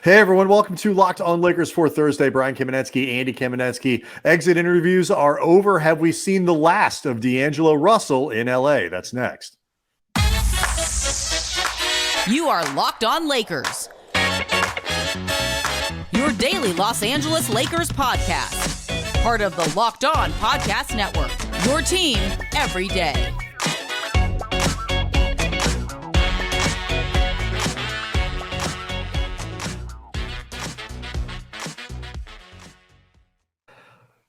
Hey everyone, welcome to Locked On Lakers for Thursday. Brian Kamenetsky, Andy Kamenetsky. Exit interviews are over. Have we seen the last of D'Angelo Russell in LA? That's next. You are Locked On Lakers, your daily Los Angeles Lakers podcast. Part of the Locked On Podcast Network, your team every day.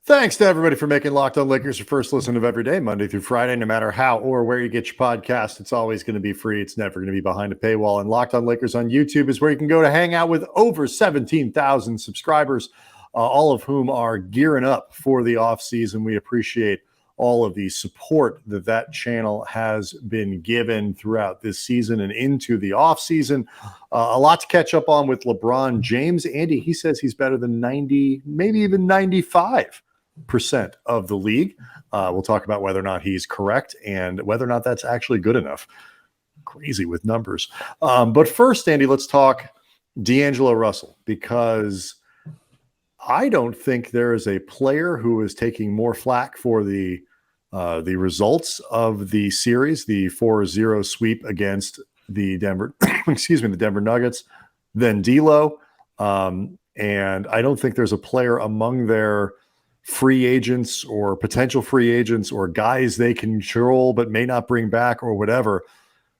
Thanks to everybody for making Locked On Lakers your first listen of every day, Monday through Friday. No matter how or where you get your podcast, it's always going to be free. It's never going to be behind a paywall. And Locked On Lakers on YouTube is where you can go to hang out with over 17,000 subscribers, all of whom are gearing up for the offseason. We appreciate all of the support that channel has been given throughout this season and into the offseason. A lot to catch up on with LeBron James. Andy, he says he's better than 90, maybe even 95% of the league. We'll talk about whether or not he's correct and whether or not that's actually good enough. Crazy with numbers. But first, Andy, let's talk D'Angelo Russell, because I don't think there is a player who is taking more flack for the results of the series, the 4-0 sweep against the Denver, the Denver Nuggets, than D'Lo. And I don't think there's a player among their free agents or potential free agents or guys they control but may not bring back or whatever,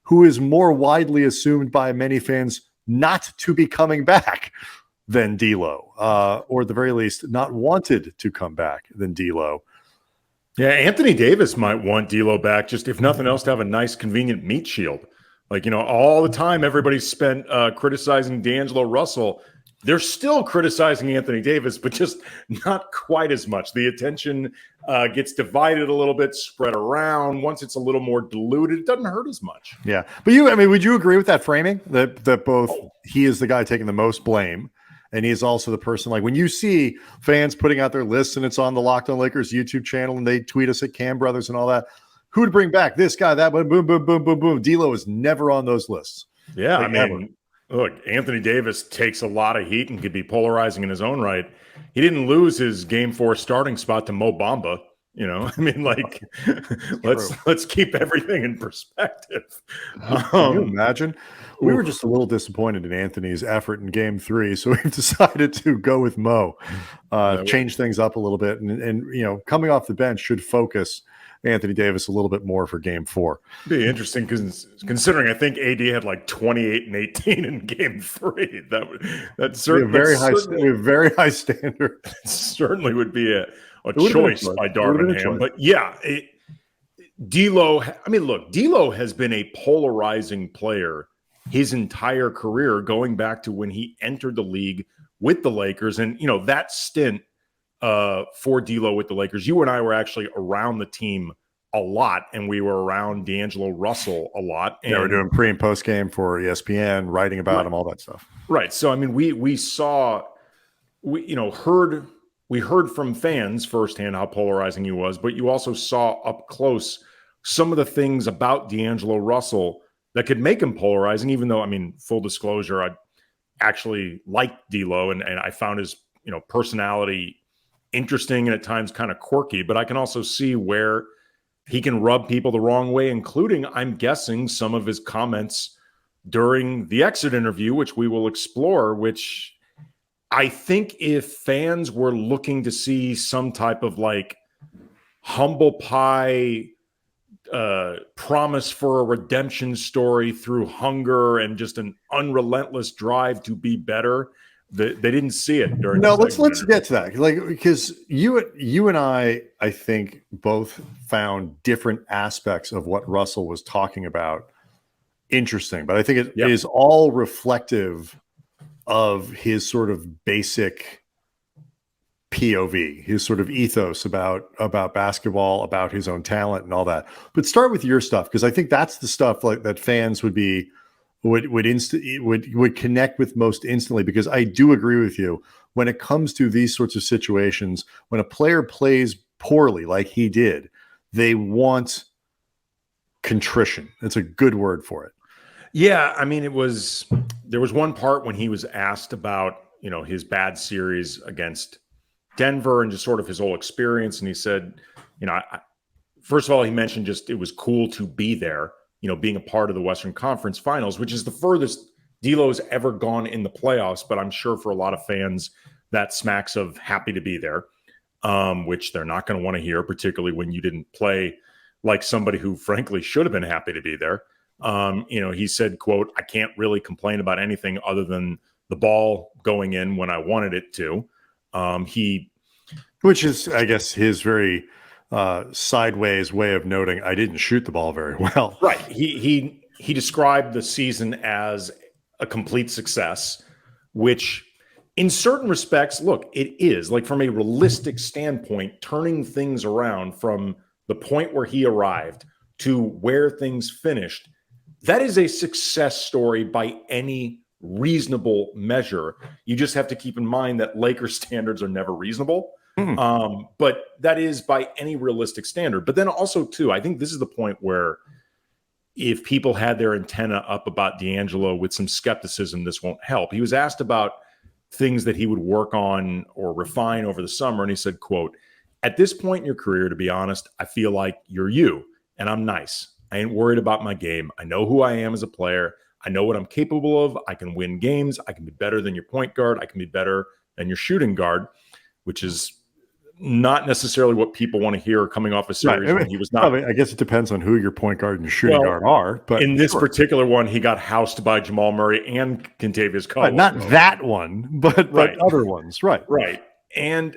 who is more widely assumed by many fans not to be coming back than D'Lo, or at the very least not wanted to come back than D'Lo. Yeah, Anthony Davis might want D'Lo back, just if nothing else, to have a nice, convenient meat shield. Like, all the time everybody's spent criticizing D'Angelo Russell. They're still criticizing Anthony Davis, but just not quite as much. The attention gets divided a little bit, spread around. Once it's a little more diluted, it doesn't hurt as much. Yeah. But would you agree with that framing that both he is the guy taking the most blame, and he's also the person, like when you see fans putting out their lists and it's on the Locked On Lakers YouTube channel and they tweet us at Cam Brothers and all that, who to bring back, this guy, that one, boom, boom, boom, boom, boom. D'Lo is never on those lists. Yeah, look, Anthony Davis takes a lot of heat and could be polarizing in his own right. He didn't lose his Game 4 starting spot to Mo Bamba. Let's keep everything in perspective. Can you imagine? We were just a little disappointed in Anthony's effort in Game 3, so we've decided to go with Mo, change things up a little bit, and coming off the bench should focus Anthony Davis a little bit more for Game 4. It'd be interesting because considering I think AD had like 28 and 18 in Game 3. That's certainly a very high standard. Certainly would be a choice by Darvin Ham. But yeah, D'Lo. D'Lo has been a polarizing player his entire career, going back to when he entered the league with the Lakers, and that stint for D'Lo with the Lakers. You and I were actually around the team a lot, and we were around D'Angelo Russell a lot. And we're doing pre and post game for ESPN, writing about him, all that stuff. Right. So we heard from fans firsthand how polarizing he was, but you also saw up close some of the things about D'Angelo Russell that could make him polarizing. Even though, full disclosure, I actually liked D'Lo, and I found his personality interesting and at times kind of quirky, but I can also see where he can rub people the wrong way, including, I'm guessing, some of his comments during the exit interview, which we will explore, which I think if fans were looking to see some type of like humble pie promise for a redemption story through hunger and just an unrelentless drive to be better, they didn't see it during. No, let's get to that, because you and I think both found different aspects of what Russell was talking about interesting, but I think it is all reflective of his sort of basic POV, his sort of ethos about basketball, about his own talent and all that. But start with your stuff, because I think that's the stuff like that fans would connect with most instantly, because I do agree with you when it comes to these sorts of situations. When a player plays poorly like he did, they want contrition. It's a good word for it. Yeah, I mean, it was there was one part when he was asked about, his bad series against Denver and just sort of his whole experience. And he said, first of all, he mentioned just it was cool to be there, being a part of the Western Conference Finals, which is the furthest D'Lo's ever gone in the playoffs. But I'm sure for a lot of fans, that smacks of happy to be there, which they're not going to want to hear, particularly when you didn't play like somebody who frankly should have been happy to be there. He said, quote, "I can't really complain about anything other than the ball going in when I wanted it to." Which is, I guess, his very sideways way of noting I didn't shoot the ball very well. Right. He described the season as a complete success, which in certain respects, look, it is. Like from a realistic standpoint, turning things around from the point where he arrived to where things finished, that is a success story by any reasonable measure. You just have to keep in mind that Lakers standards are never reasonable. But that is by any realistic standard. But then also, too, I think this is the point where if people had their antenna up about D'Angelo with some skepticism, this won't help. He was asked about things that he would work on or refine over the summer. And he said, quote, "At this point in your career, to be honest, I feel like you're you and I'm nice. I ain't worried about my game. I know who I am as a player. I know what I'm capable of. I can win games. I can be better than your point guard. I can be better than your shooting guard," which is not necessarily what people want to hear coming off a series. Right. When he was not. I guess it depends on who your point guard and shooting guard are. But in this particular one, he got housed by Jamal Murray and Kentavious Caldwell. Not that one, but other ones. Right. Right. And,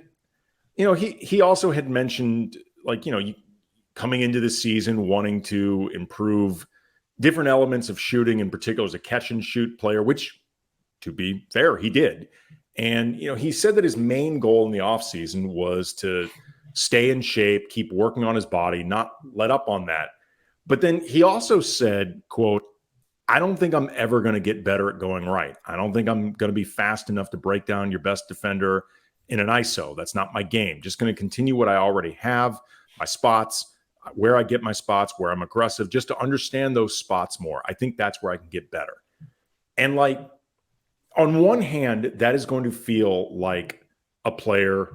he also had mentioned, coming into the season, wanting to improve different elements of shooting, in particular as a catch and shoot player, which, to be fair, he did. And, he said that his main goal in the offseason was to stay in shape, keep working on his body, not let up on that. But then he also said, quote, "I don't think I'm ever going to get better at going right. I don't think I'm going to be fast enough to break down your best defender in an ISO. That's not my game. Just going to continue what I already have, my spots, where I get my spots, where I'm aggressive, just to understand those spots more. I think that's where I can get better." And on one hand, that is going to feel like a player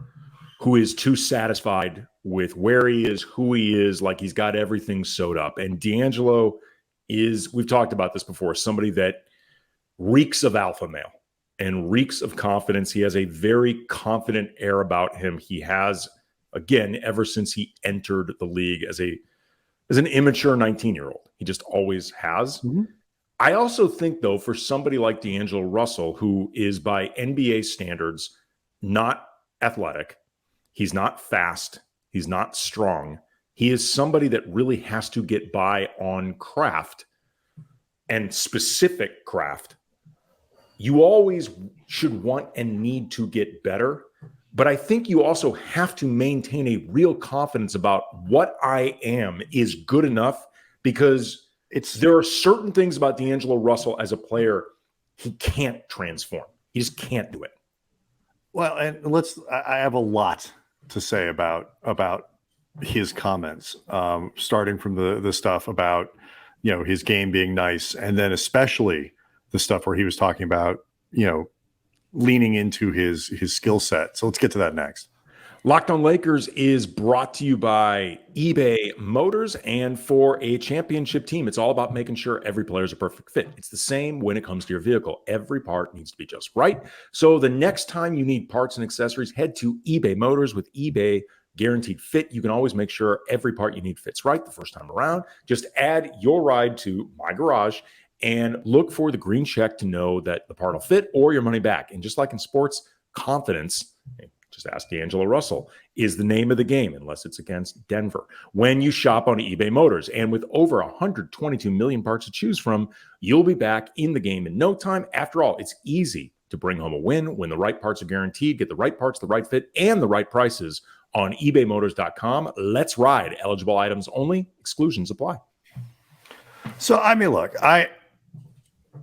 who is too satisfied with where he is, who he is, like he's got everything sewed up. And D'Angelo is, we've talked about this before, somebody that reeks of alpha male and reeks of confidence. He has a very confident air about him. He has, again, ever since he entered the league as an immature 19-year-old. He just always has. Mm-hmm. I also think, though, for somebody like D'Angelo Russell, who is by NBA standards not athletic, he's not fast, he's not strong, he is somebody that really has to get by on craft and specific craft. You always should want and need to get better, but I think you also have to maintain a real confidence about what I am is good enough, because there are certain things about D'Angelo Russell as a player he can't transform. He just can't do it. Well, and I have a lot to say about his comments, starting from the stuff about, his game being nice, and then especially the stuff where he was talking about, leaning into his skill set. So let's get to that next. Locked on Lakers is brought to you by eBay Motors, and for a championship team, it's all about making sure every player is a perfect fit. It's the same when it comes to your vehicle. Every part needs to be just right. So the next time you need parts and accessories, head to eBay Motors. With eBay Guaranteed Fit, you can always make sure every part you need fits right the first time around. Just add your ride to My Garage and look for the green check to know that the part will fit or your money back. And just like in sports, confidence, just ask D'Angelo Russell, is the name of the game, unless it's against Denver. When you shop on eBay Motors, and with over 122 million parts to choose from, you'll be back in the game in no time. After all, it's easy to bring home a win when the right parts are guaranteed. Get the right parts, the right fit, and the right prices on ebaymotors.com. Let's ride. Eligible items only. Exclusions apply. So, I mean, look, I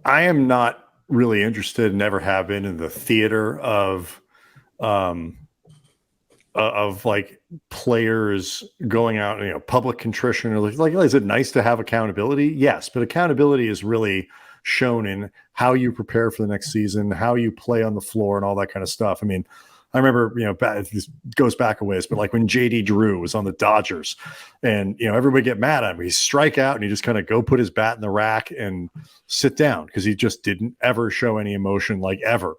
am not really interested, never have been, in the theater of like players going out, public contrition, or like, is it nice to have accountability? Yes, but accountability is really shown in how you prepare for the next season, how you play on the floor, and all that kind of stuff. I mean, I remember, this goes back a ways, but like when JD Drew was on the Dodgers and, everybody get mad at him, he'd strike out and he just kind of go put his bat in the rack and sit down because he just didn't ever show any emotion, like ever.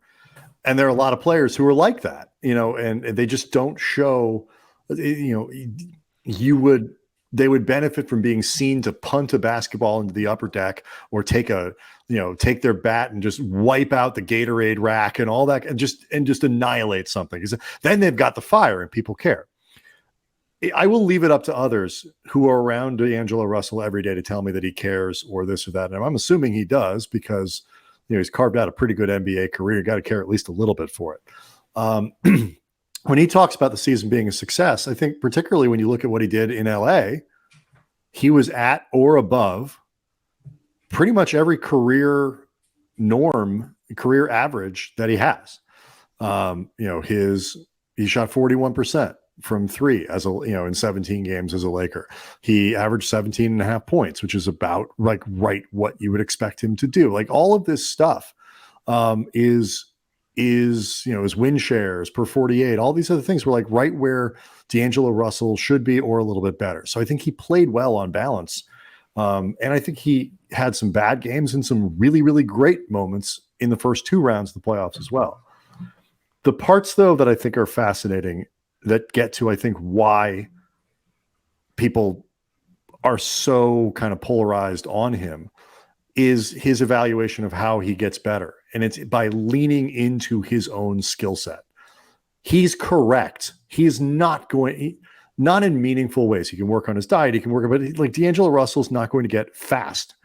And there are a lot of players who are like that, and they just don't show, they would benefit from being seen to punt a basketball into the upper deck or take their bat and just wipe out the Gatorade rack and all that and just annihilate something. Because then they've got the fire and people care. I will leave it up to others who are around D'Angelo Russell every day to tell me that he cares or this or that. And I'm assuming he does because, he's carved out a pretty good NBA career. You got to care at least a little bit for it. When he talks about the season being a success, I think particularly when you look at what he did in LA, he was at or above pretty much every career average that he has. He shot 41% from three in 17 games as a Laker. He averaged 17 and a half points, which is about like right what you would expect him to do. Like all of this stuff is his win shares per 48, all these other things were like right where D'Angelo Russell should be or a little bit better. So I think he played well on balance. And I think he had some bad games and some really, really great moments in the first two rounds of the playoffs as well. The parts, though, that I think are fascinating that get to, I think, why people are so kind of polarized on him is his evaluation of how he gets better. And it's by leaning into his own skill set. He's correct. He's not in meaningful ways. He can work on his diet. He can work, but like D'Angelo Russell's not going to get fast.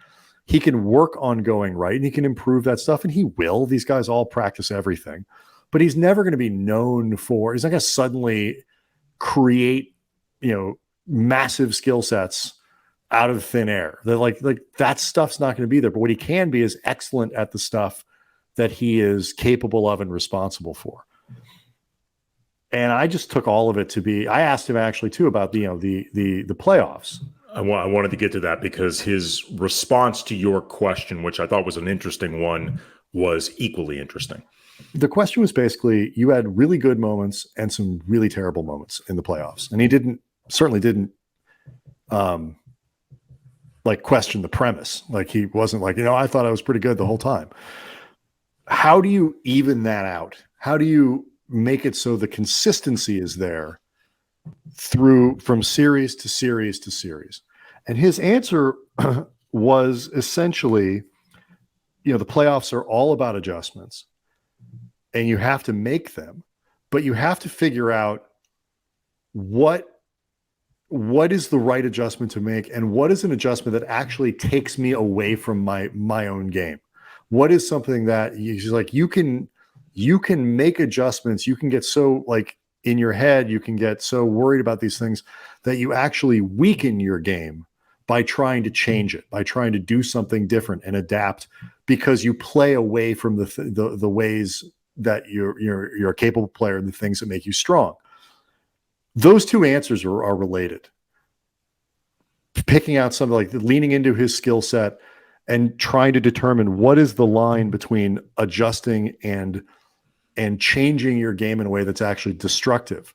He can work on going right and he can improve that stuff. And he will. These guys all practice everything, but he's never going to be known for, he's not going to suddenly create, massive skill sets out of thin air. They're like that stuff's not going to be there. But what he can be is excellent at the stuff that he is capable of and responsible for. And I just took all of it to be, I asked him actually too about the playoffs. I wanted to get to that because his response to your question, which I thought was an interesting one, was equally interesting. The question was basically, you had really good moments and some really terrible moments in the playoffs. And he certainly didn't question the premise. Like he wasn't like, I thought I was pretty good the whole time. How do you even that out? How do you make it so the consistency is there from series to series to series? And his answer was essentially, the playoffs are all about adjustments and you have to make them, but you have to figure out what is the right adjustment to make and what is an adjustment that actually takes me away from my own game. What is something that you can make adjustments. You can get so in your head, you can get so worried about these things that you actually weaken your game by trying to change it, by trying to do something different and adapt because you play away from the ways that you're a capable player and the things that make you strong. Those two answers are related. Picking out something like leaning into his skill set and trying to determine what is the line between adjusting and changing your game in a way that's actually destructive.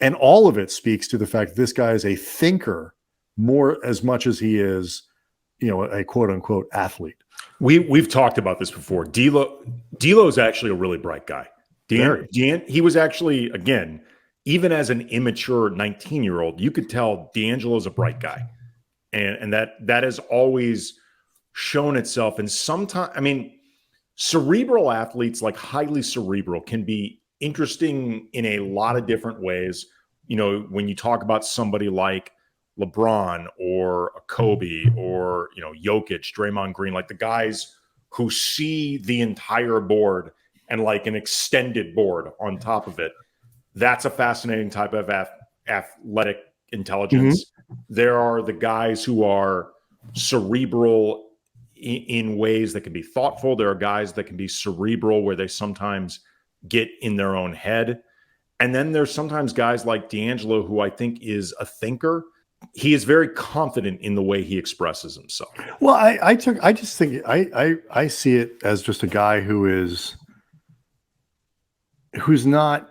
And all of it speaks to the fact that this guy is a thinker more as much as he is, a quote unquote athlete. We've talked about this before. D'Lo is actually a really bright guy. He was actually, again, even as an immature 19-year-old, you could tell D'Angelo's a bright guy. And that has always shown itself. And sometimes, cerebral athletes, like highly cerebral, can be interesting in a lot of different ways. When you talk about somebody like LeBron or a Kobe or, Jokic, Draymond Green, like the guys who see the entire board and like an extended board on top of it. That's a fascinating type of athletic intelligence. Mm-hmm. There are the guys who are cerebral in ways that can be thoughtful. There are guys that can be cerebral where they sometimes get in their own head. And then there's sometimes guys like D'Angelo, who I think is a thinker, he is very confident in the way he expresses himself. Well, I just think I see it as just a guy who's not,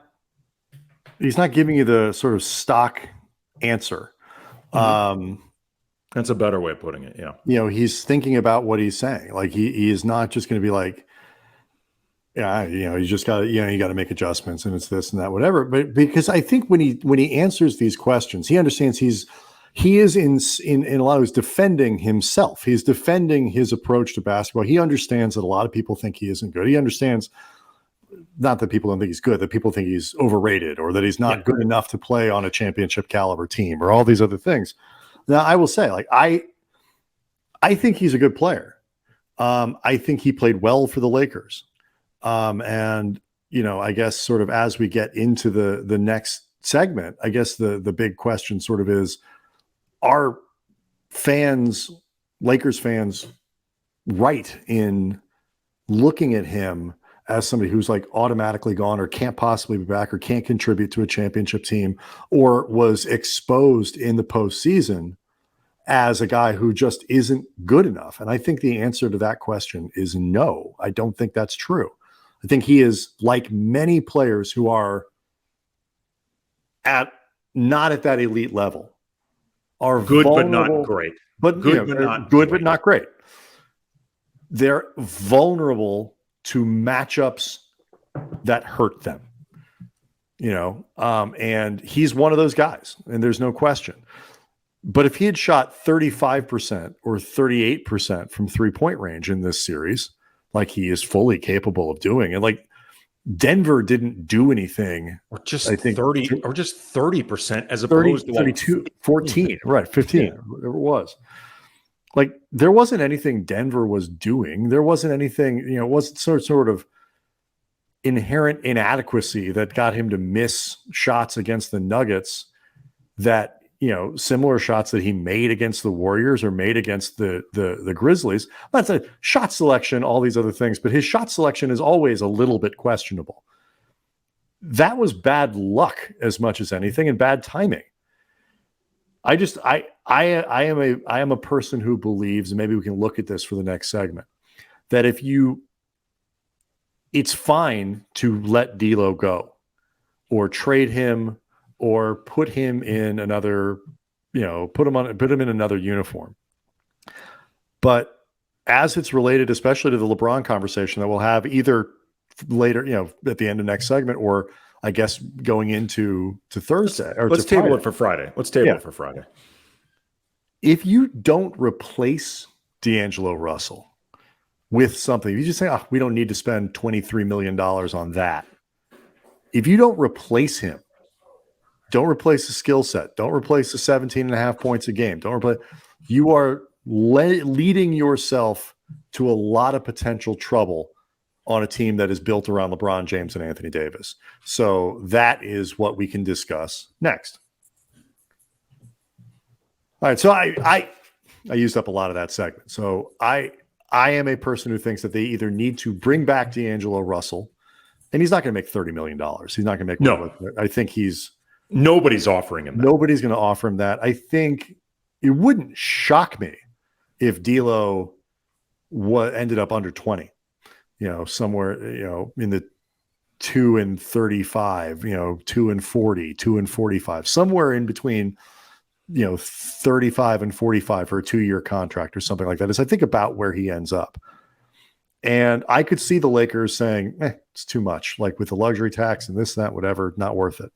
he's not giving you the sort of stock answer. That's a better way of putting it. Yeah. He's thinking about what he's saying. Like he is not just going to be like, yeah, you just got to, you got to make adjustments and it's this and that, whatever. But because I think when he answers these questions, he understands he is in a lot of ways defending himself. He's defending his approach to basketball. He understands that a lot of people think he isn't good. He understands not that people don't think he's good, that people think he's overrated or that he's not good enough to play on a championship caliber team or all these other things. Now, I will say, like, I think he's a good player. I think he played well for the Lakers. And, I guess sort of as we get into the next segment, I guess the big question sort of is, are Lakers fans, right in looking at him as somebody who's like automatically gone or can't possibly be back or can't contribute to a championship team or was exposed in the postseason as a guy who just isn't good enough? And I think the answer to that question is no. I don't think that's true. I think he is like many players who are not at that elite level, are good but not great. But good, but not great. They're vulnerable to matchups that hurt them. And he's one of those guys, and there's no question. But if he had shot 35% or 38% from 3-point range in this series, like he is fully capable of doing, and like Denver didn't do anything, or just 30% as opposed to 32, 14, right? 15, whatever it was. Like there wasn't anything Denver was doing. There wasn't anything, it wasn't sort of inherent inadequacy that got him to miss shots against the Nuggets that, similar shots that he made against the Warriors or made against the Grizzlies. That's a shot selection, all these other things, but his shot selection is always a little bit questionable. That was bad luck as much as anything, and bad timing. I am a person who believes, and maybe we can look at this for the next segment, that it's fine to let D'Lo go or trade him or put him in another, put him in another uniform. But as it's related, especially to the LeBron conversation that we'll have either later, at the end of next segment, or I guess going into Thursday. Let's table it for Friday. It for Friday. If you don't replace D'Angelo Russell with something, if you just say, we don't need to spend $23 million on that. If you don't replace him, don't replace the skill set, don't replace the 17.5 points a game, you are leading yourself to a lot of potential trouble on a team that is built around LeBron James and Anthony Davis. So that is what we can discuss next. All right. So I used up a lot of that segment. So I am a person who thinks that they either need to bring back D'Angelo Russell, and he's not going to make $30 million. He's not going to make no. I think nobody's offering him that. Nobody's going to offer him that. I think it wouldn't shock me if D'Lo ended up under 20. Somewhere, in the 2 and 35, 2 and 40, 2 and 45, somewhere in between, 35 and 45 for a 2-year contract or something like that is, I think, about where he ends up. And I could see the Lakers saying, it's too much, like with the luxury tax and this, that, whatever, not worth it.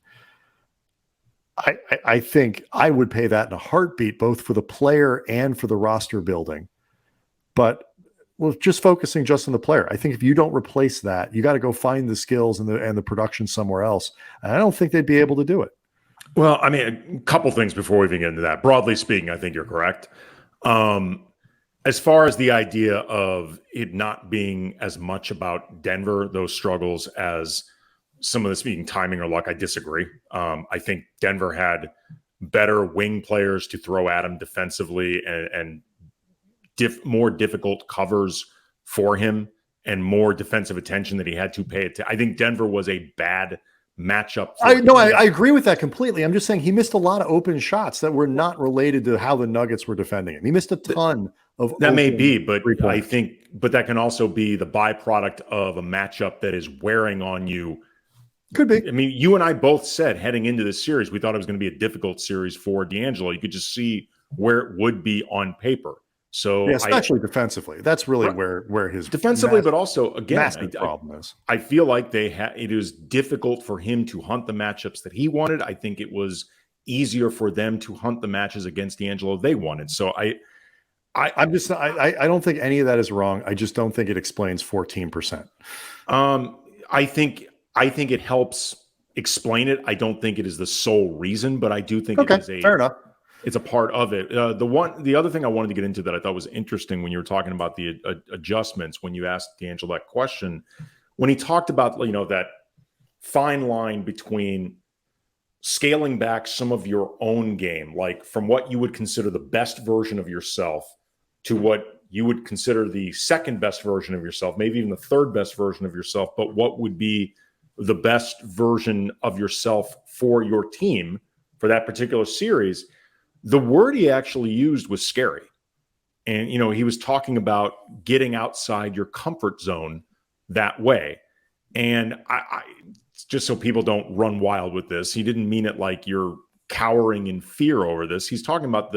I think I would pay that in a heartbeat, both for the player and for the roster building. But just focusing just on the player. I think if you don't replace that, you got to go find the skills and the production somewhere else. And I don't think they'd be able to do it. Well, I mean, a couple things before we even get into that. Broadly speaking, I think you're correct. As far as the idea of it not being as much about Denver, those struggles, as some of this being timing or luck, I disagree. I think Denver had better wing players to throw at him defensively and more difficult covers for him and more defensive attention that he had to pay it to. I think Denver was a bad matchup. I agree with that completely. I'm just saying he missed a lot of open shots that were not related to how the Nuggets were defending him. He missed a ton of that may be, but I think that can also be the byproduct of a matchup that is wearing on you. Could be. I mean, you and I both said heading into this series, we thought it was going to be a difficult series for D'Angelo. You could just see where it would be on paper. So yeah, especially defensively, that's really where his defensively, but also again, problem is. I feel like it was difficult for him to hunt the matchups that he wanted. I think it was easier for them to hunt the matches against D'Angelo they wanted. So I don't think any of that is wrong. I just don't think it explains 14%. I think it helps explain it. I don't think it is the sole reason, but I do think it is fair enough. It's a part of it. The other thing I wanted to get into that I thought was interesting when you were talking about the adjustments, when you asked D'Angelo that question, when he talked about, that fine line between scaling back some of your own game, like from what you would consider the best version of yourself to what you would consider the second best version of yourself, maybe even the third best version of yourself, but what would be the best version of yourself for your team for that particular series. The word he actually used was scary. And, he was talking about getting outside your comfort zone that way. And I just so people don't run wild with this, he didn't mean it like you're cowering in fear over this. He's talking about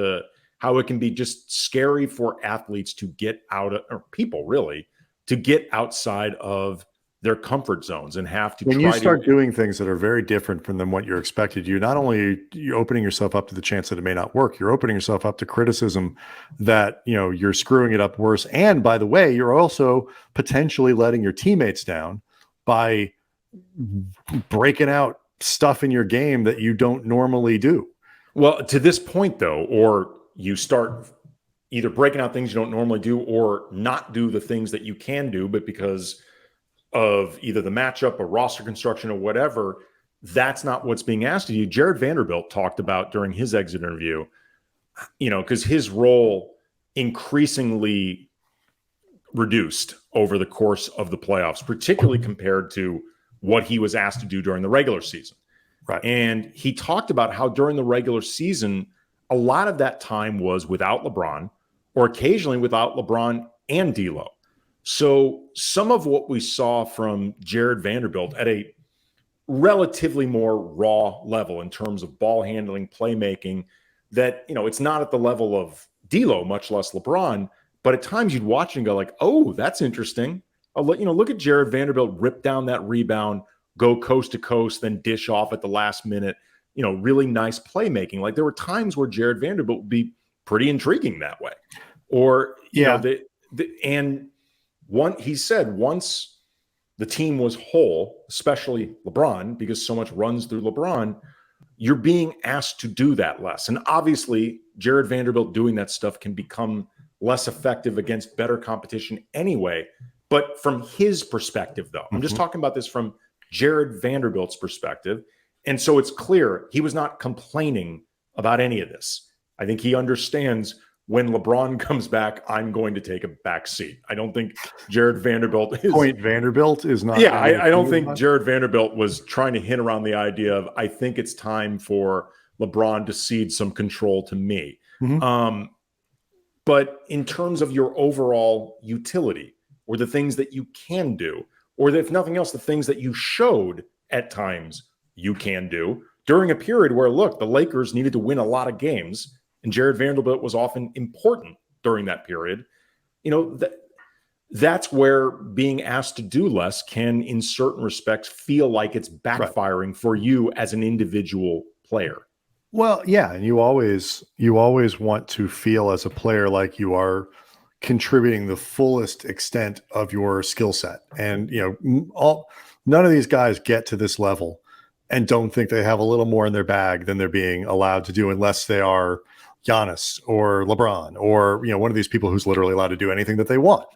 how it can be just scary for athletes to get out of, or people really, to get outside of their comfort zones and have to when you start doing things that are very different from what you're expected, you not only you're opening yourself up to the chance that it may not work, you're opening yourself up to criticism that you're screwing it up worse. And by the way, you're also potentially letting your teammates down by breaking out stuff in your game that you don't normally do. Well, to this point though, or you start either breaking out things you don't normally do or not do the things that you can do, but because of either the matchup or roster construction or whatever, that's not what's being asked of you. Jared Vanderbilt talked about during his exit interview, because his role increasingly reduced over the course of the playoffs, particularly compared to what he was asked to do during the regular season. Right. And he talked about how during the regular season, a lot of that time was without LeBron or occasionally without LeBron and D'Lo. So some of what we saw from Jared Vanderbilt at a relatively more raw level in terms of ball handling, playmaking, that, it's not at the level of D'Lo, much less LeBron, but at times you'd watch and go like, oh, that's interesting. Look at Jared Vanderbilt rip down that rebound, go coast to coast, then dish off at the last minute, really nice playmaking. Like there were times where Jared Vanderbilt would be pretty intriguing that way. Or, he said once the team was whole, especially LeBron, because so much runs through LeBron, you're being asked to do that less. And obviously, Jared Vanderbilt doing that stuff can become less effective against better competition anyway. But from his perspective, though, I'm just talking about this from Jared Vanderbilt's perspective. And so it's clear he was not complaining about any of this. I think he understands when LeBron comes back, I'm going to take a back seat. I don't think Jared Vanderbilt is... Vanderbilt is not... Yeah, I don't think Jared Vanderbilt was trying to hint around the idea of, I think it's time for LeBron to cede some control to me. But in terms of your overall utility or the things that you can do, or if nothing else, the things that you showed at times you can do during a period where, look, the Lakers needed to win a lot of games, and Jared Vanderbilt was often important during that period. That's where being asked to do less can, in certain respects, feel like it's backfiring for you as an individual player. Well, yeah, and you always want to feel as a player like you are contributing the fullest extent of your skill set. And none of these guys get to this level and don't think they have a little more in their bag than they're being allowed to do, unless they are Giannis or LeBron or one of these people who's literally allowed to do anything that they want,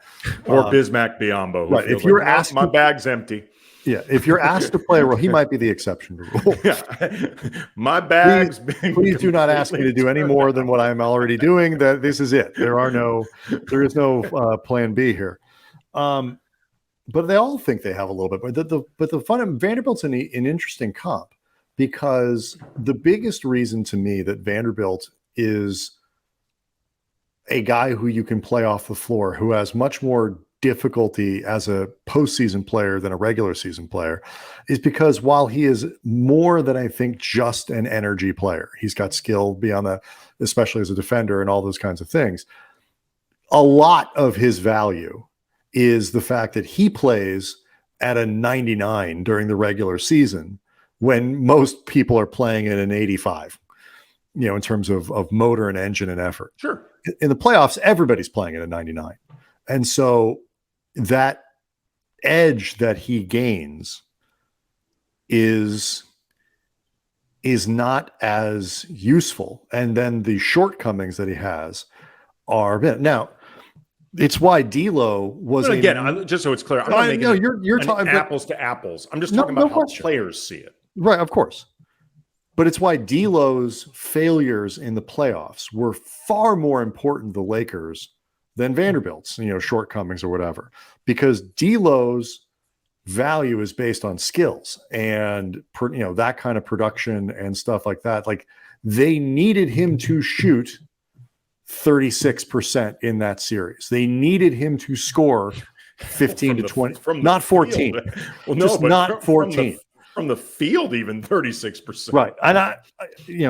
or Bismack Biyombo. Right. If you're asked, my bag's empty. Yeah. If you're asked to play a role, he might be the exception to the rule. Yeah. My bag's. Please do not ask me to do any more than what I'm already doing. That this is it. There is no plan B here. but they all think they have a little bit. But the fun of Vanderbilt's an interesting comp, because the biggest reason to me that Vanderbilt is a guy who you can play off the floor, who has much more difficulty as a postseason player than a regular season player, is because while he is more than, I think, just an energy player, he's got skill beyond that, especially as a defender and all those kinds of things. A lot of his value is the fact that he plays at a 99 during the regular season when most people are playing at an 85, in terms of motor and engine and effort. Sure. In the playoffs, everybody's playing at a 99. And so that edge that he gains is not as useful. And then the shortcomings that he has are now. It's why D'Lo was just so it's clear. I'm not making you're talking apples to apples. I'm just talking about how players see it. Right, of course. But it's why D'Lo's failures in the playoffs were far more important to the Lakers than Vanderbilt's, shortcomings or whatever, because D'Lo's value is based on skills and that kind of production and stuff like that. Like, they needed him to shoot 36% in that series. They needed him to score 15 to 20, not 14. Well, no, but not 14. From the field, even 36%. Right. And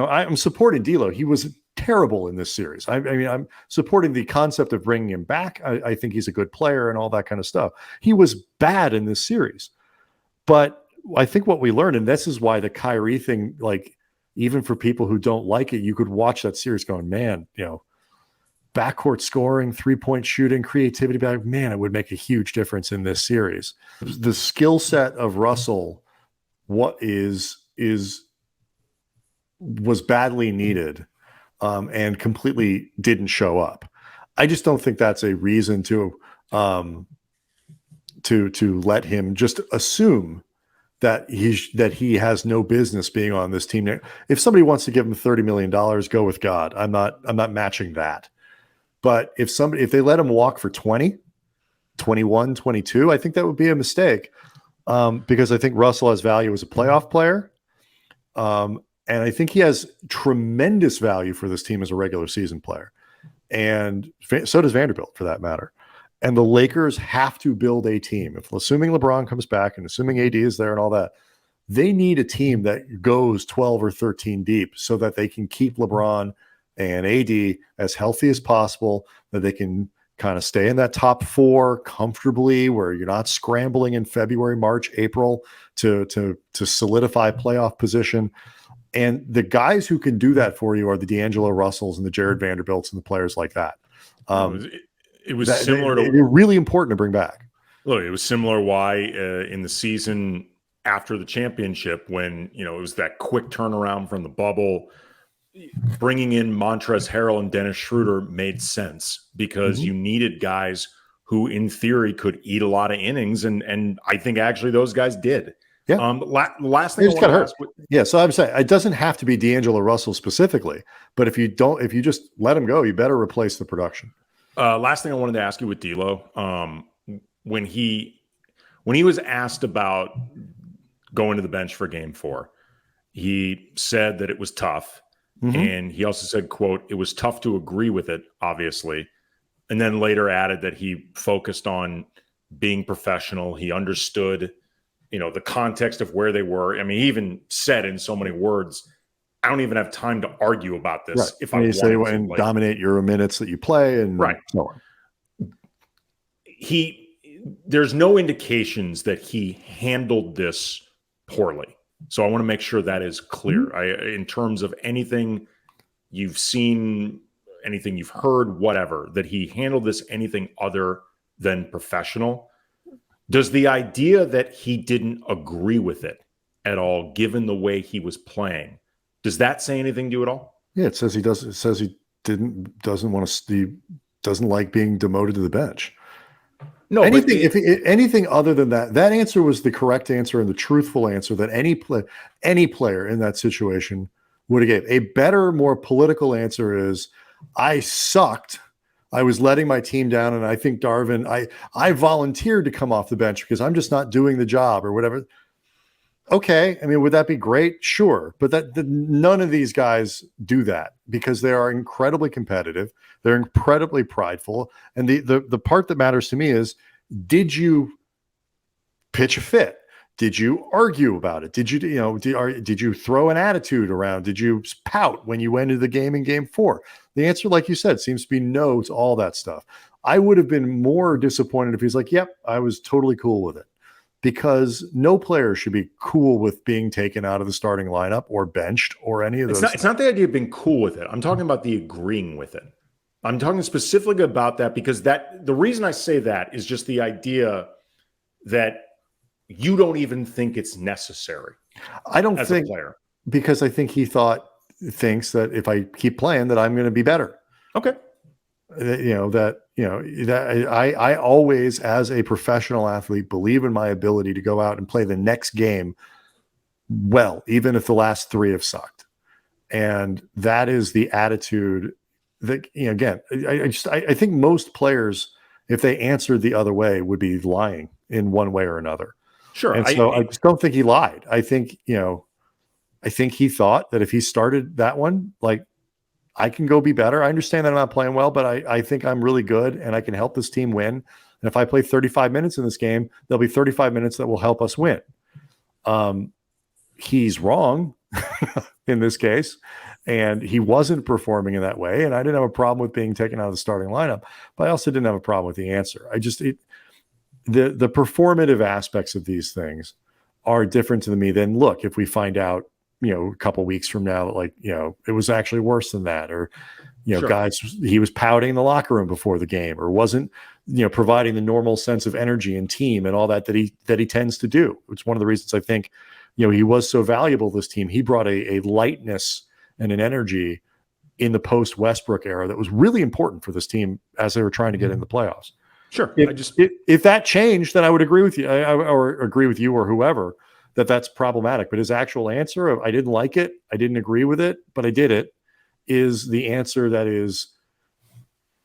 I'm supporting D'Lo. He was terrible in this series. I mean, I'm supporting the concept of bringing him back. I think he's a good player and all that kind of stuff. He was bad in this series. But I think what we learned, and this is why the Kyrie thing, like, even for people who don't like it, you could watch that series going, man, backcourt scoring, 3-point shooting, creativity, man, it would make a huge difference in this series. The skill set of Russell, was badly needed, and completely didn't show up. I just don't think that's a reason to let him just assume that he has no business being on this team. If somebody wants to give him $30 million, go with God. I'm not matching that. But if they let him walk for 20, 21, 22, I think that would be a mistake. Because I think Russell has value as a playoff player. And I think he has tremendous value for this team as a regular season player. And so does Vanderbilt, for that matter. And the Lakers have to build a team. Assuming LeBron comes back and assuming AD is there and all that, they need a team that goes 12 or 13 deep so that they can keep LeBron and AD as healthy as possible, that they can kind of stay in that top 4 comfortably, where you're not scrambling in February, March, April to solidify playoff position. And the guys who can do that for you are the D'Angelo Russells and the Jared Vanderbilts and the players like that. It was similar to they're really important to bring back. Look, it was similar why in the season after the championship, when it was that quick turnaround from the bubble, bringing in Montrezl Harrell and Dennis Schroeder made sense, because you needed guys who, in theory, could eat a lot of innings, and I think actually those guys did. Yeah. Last thing I want to ask. Yeah. So I'm saying it doesn't have to be D'Angelo Russell specifically, but if you just let him go, you better replace the production. Last thing I wanted to ask you with D'Lo, when he was asked about going to the bench for Game 4, he said that it was tough. And he also said, quote, "It was tough to agree with it, obviously." And then later added that he focused on being professional. He understood, the context of where they were. I mean, he even said in so many words, I don't even have time to argue about this. Right. If I wanted say to, and dominate your minutes that you play and so on. There's no indications that he handled this poorly. So I want to make sure that is clear. In terms of anything you've seen, anything you've heard, whatever, that he handled this anything other than professional. Does the idea that he didn't agree with it at all, given the way he was playing, does that say anything to you at all? Yeah, it says he does. It says he doesn't like being demoted to the bench. No, anything other than that answer was the correct answer and the truthful answer that any player in that situation would have gave. A better, more political answer is, I sucked. I was letting my team down, and I think Darvin, I volunteered to come off the bench because I'm just not doing the job or whatever. Okay, I mean, would that be great? Sure, but none of these guys do that because they are incredibly competitive. They're incredibly prideful, and the part that matters to me is: did you pitch a fit? Did you argue about it? Did you throw an attitude around? Did you pout when you went into the game in game 4? The answer, like you said, seems to be no to all that stuff. I would have been more disappointed if he's like, yep, I was totally cool with it, because no player should be cool with being taken out of the starting lineup or benched or any of those. It's not the idea of being cool with it. I'm talking about the agreeing with it. I'm talking specifically about that because the reason I say that is just the idea that you don't even think it's necessary. I don't think, a player, because I think he thinks that if I keep playing that I'm going to be better. Okay. I always, as a professional athlete, believe in my ability to go out and play the next game well, even if the last 3 have sucked. And that is the attitude that, again, I think most players, if they answered the other way, would be lying in one way or another. Sure. And so I just don't think he lied. I think he thought that if he started that one, like, I can go be better. I understand that I'm not playing well, but I think I'm really good and I can help this team win. And if I play 35 minutes in this game, there'll be 35 minutes that will help us win. He's wrong in this case, and he wasn't performing in that way. And I didn't have a problem with being taken out of the starting lineup, but I also didn't have a problem with the answer. The performative aspects of these things are different to me than, look, if we find out, a couple weeks from now, like, it was actually worse than that, or, Sure. guys, he was pouting in the locker room before the game, or wasn't, providing the normal sense of energy and team and all that he tends to do. It's one of the reasons I think, he was so valuable to this team. He brought a lightness and an energy in the post Westbrook era that was really important for this team as they were trying to get in the playoffs. Sure. If that changed, then I would agree with you, or agree with you or whoever, that's problematic. But his actual answer of, I didn't like it, I didn't agree with it, but I did it, is the answer that is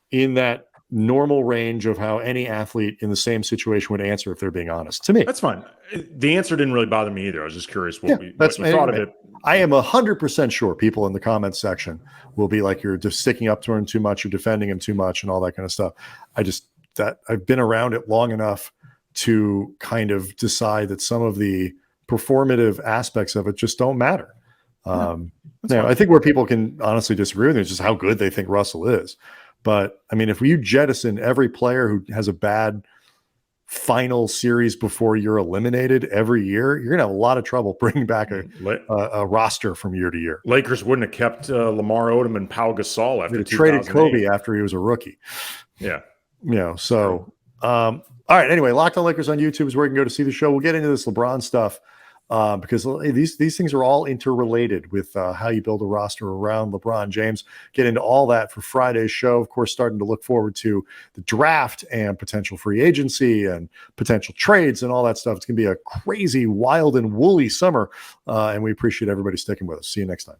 in that normal range of how any athlete in the same situation would answer if they're being honest. To me, that's fine. The answer didn't really bother me either. I was just curious what you thought of it. I am 100% sure people in the comments section will be like, you're just sticking up to him too much, you're defending him too much, and all that kind of stuff. I've been around it long enough to kind of decide that some of the performative aspects of it just don't matter. I think where people can honestly disagree with it is just how good they think Russell is. But I mean, if you jettison every player who has a bad final series before you're eliminated every year, you're gonna have a lot of trouble bringing back a roster from year to year. Lakers wouldn't have kept Lamar Odom and Pau Gasol after traded Kobe after he was a rookie. Yeah. So all right. Anyway, Locked On Lakers on YouTube is where you can go to see the show. We'll get into this LeBron stuff because these things are all interrelated with how you build a roster around LeBron James. Get into all that for Friday's show. Of course, starting to look forward to the draft and potential free agency and potential trades and all that stuff. It's going to be a crazy, wild, and woolly summer, and we appreciate everybody sticking with us. See you next time.